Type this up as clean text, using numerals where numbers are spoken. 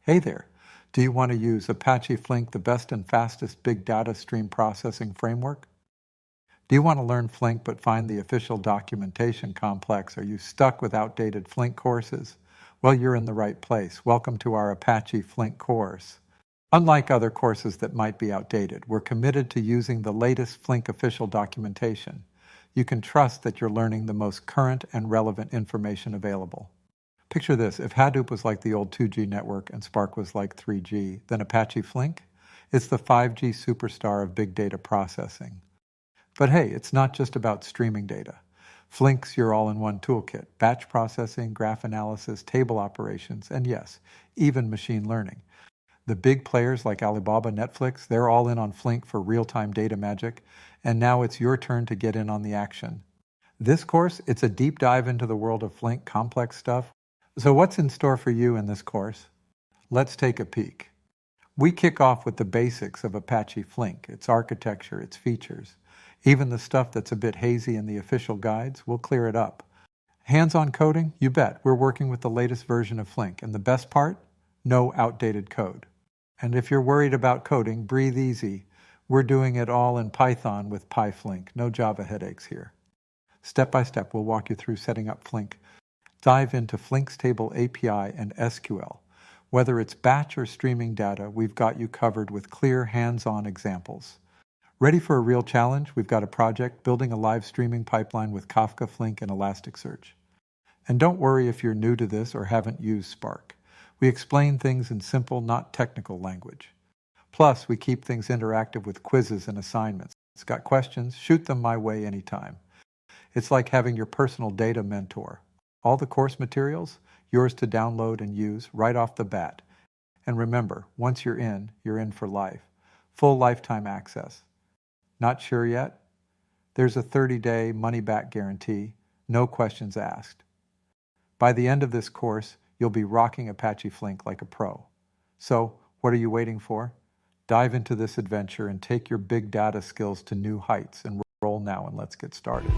Hey there. Do you want to use Apache Flink, the best and fastest big data stream processing framework? Do you want to learn Flink but find the official documentation complex? Are you stuck with outdated Flink courses? Well, you're in the right place. Welcome to our Apache Flink course. Unlike other courses that might be outdated, we're committed to using the latest Flink official documentation. You can trust that you're learning the most current and relevant information available. Picture this: if Hadoop was like the old 2G network and Spark was like 3G, then Apache Flink is the 5G superstar of big data processing. But hey, it's not just about streaming data. Flink's your all-in-one toolkit: batch processing, graph analysis, table operations, and yes, even machine learning. The big players like Alibaba, Netflix, they're all in on Flink for real-time data magic, and now it's your turn to get in on the action. This course, it's a deep dive into the world of Flink, complex stuff. So what's in store for you in this course? Let's take a peek. We kick off with the basics of Apache Flink, its architecture, its features. Even the stuff that's a bit hazy in the official guides, we'll clear it up. Hands-on coding? You bet. We're working with the latest version of Flink. And the best part? No outdated code. And if you're worried about coding, breathe easy. We're doing it all in Python with PyFlink. No Java headaches here. Step by step, we'll walk you through setting up Flink. Dive into Flink's table API and SQL. Whether it's batch or streaming data, we've got you covered with clear hands-on examples. Ready for a real challenge? We've got a project building a live streaming pipeline with Kafka, Flink, and Elasticsearch. And don't worry if you're new to this or haven't used Spark. We explain things in simple, not technical language. Plus, we keep things interactive with quizzes and assignments. Got questions? Shoot them my way anytime. It's like having your personal data mentor. All the course materials, yours to download and use right off the bat. And remember, once you're in for life. Full lifetime access. Not sure yet? There's a 30-day money-back guarantee, no questions asked. By the end of this course, you'll be rocking Apache Flink like a pro. So, what are you waiting for? Dive into this adventure and take your big data skills to new heights. And roll now, and let's get started.